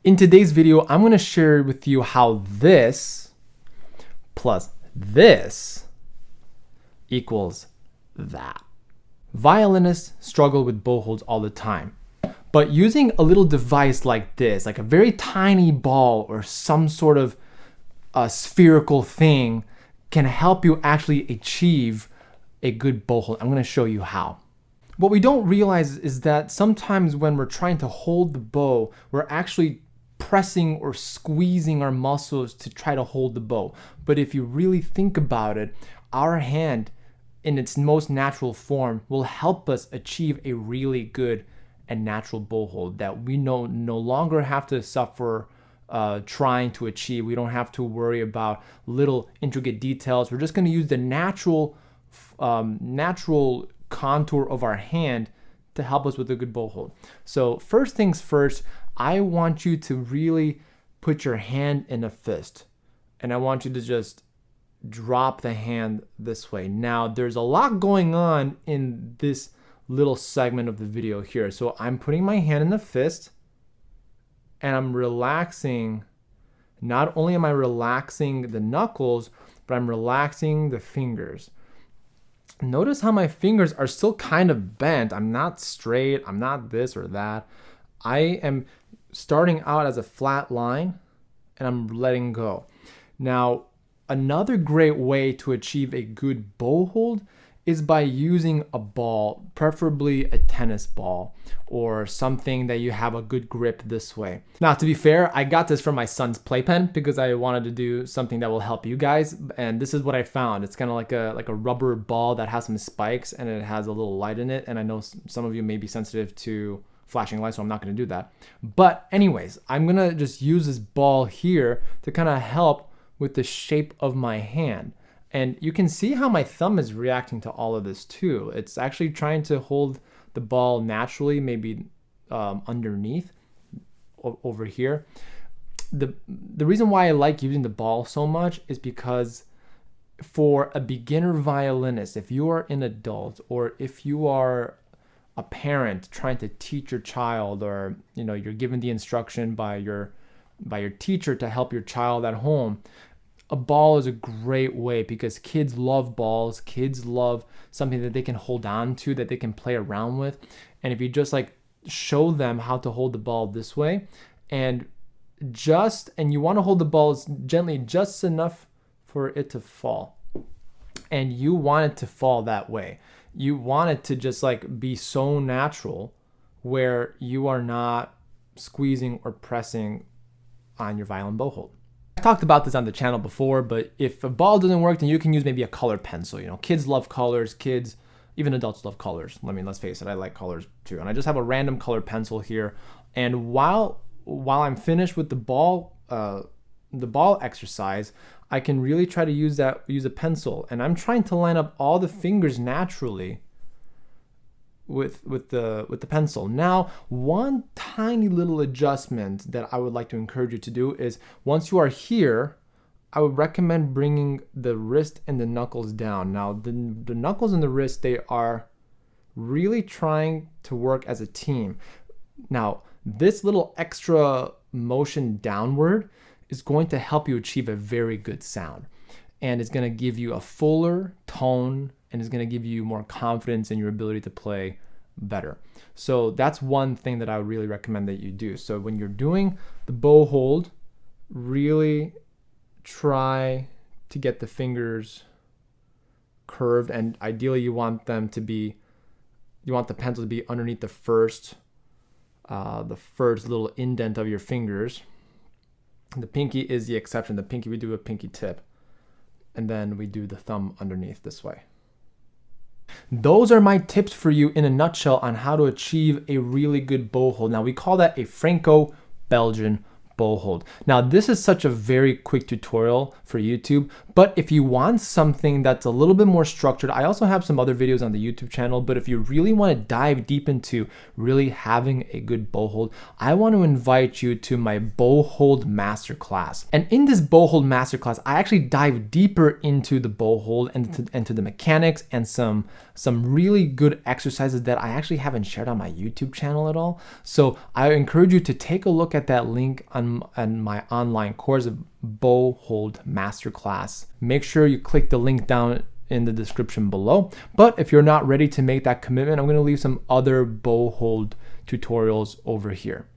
In today's video, I'm going to share with you how this plus this equals that. Violinists struggle with bow holds all the time, but using a little device like this, like a very tiny ball or some sort of spherical thing, can help you actually achieve a good bow hold. I'm going to show you how. What we don't realize is that sometimes when we're trying to hold the bow, we're actually pressing or squeezing our muscles to try to hold the bow. But if you really think about it, our hand in its most natural form will help us achieve a really good and natural bow hold that we no longer have to suffer trying to achieve. We don't have to worry about little intricate details. We're just going to use the natural contour of our hand to help us with a good bow hold. So first things first, I want you to really put your hand in a fist, and I want you to just drop the hand this way. Now there's a lot going on in this little segment of the video here. So I'm putting my hand in a fist and I'm relaxing. Not only am I relaxing the knuckles, but I'm relaxing the fingers. Notice how my fingers are still kind of bent. I'm not straight. I'm not this or that. I am starting out as a flat line and I'm letting go. Now, another great way to achieve a good bow hold is by using a ball, preferably a tennis ball or something that you have a good grip this way. Now, to be fair, I got this from my son's playpen because I wanted to do something that will help you guys. And this is what I found. It's kind of like a rubber ball that has some spikes and it has a little light in it. And I know some of you may be sensitive to flashing lights, so I'm not going to do that. But anyways, I'm going to just use this ball here to kind of help with the shape of my hand. And you can see how my thumb is reacting to all of this too. It's actually trying to hold the ball naturally, maybe underneath over here. The reason why I like using the ball so much is because for a beginner violinist, if you are an adult or if you are a parent trying to teach your child, or you're given the instruction by your teacher to help your child at home, a ball is a great way because kids love balls. Kids love something that they can hold on to, that they can play around with. And if you just show them how to hold the ball this way and you want to hold the ball gently, just enough for it to fall. And you want it to fall that way. You want it to just be so natural where you are not squeezing or pressing on your violin bow hold. I talked about this on the channel before, but if a ball doesn't work, then you can use maybe a colored pencil. Kids love colors. Kids, even adults love colors. Let's face it, I like colors too. And I just have a random colored pencil here. And while I'm finished with the ball exercise, I can really try to use a pencil. And I'm trying to line up all the fingers naturally with the pencil. Now, one tiny little adjustment that I would like to encourage you to do is once you are here, I would recommend bringing the wrist and the knuckles down. Now, the knuckles and the wrist, they are really trying to work as a team. Now, this little extra motion downward is going to help you achieve a very good sound, and it's going to give you a fuller tone, and it's going to give you more confidence in your ability to play better. So that's one thing that I would really recommend that you do. So when you're doing the bow hold, really try to get the fingers curved, and ideally you want the pencil to be underneath the first little indent of your fingers. The pinky is the exception. The pinky, we do a pinky tip, and then we do the thumb underneath this way. Those are my tips for you in a nutshell on how to achieve a really good bow hold. Now, we call that a Franco-Belgian bow hold. Now, this is such a very quick tutorial for YouTube, but if you want something that's a little bit more structured, I also have some other videos on the YouTube channel, but if you really want to dive deep into really having a good bow hold, I want to invite you to my bow hold masterclass. And in this bow hold masterclass, I actually dive deeper into the bow hold and to the mechanics and some really good exercises that I actually haven't shared on my YouTube channel at all. So I encourage you to take a look at that link on my online course of bow hold masterclass. Make sure you click the link down in the description below. But if you're not ready to make that commitment, I'm going to leave some other bow hold tutorials over here.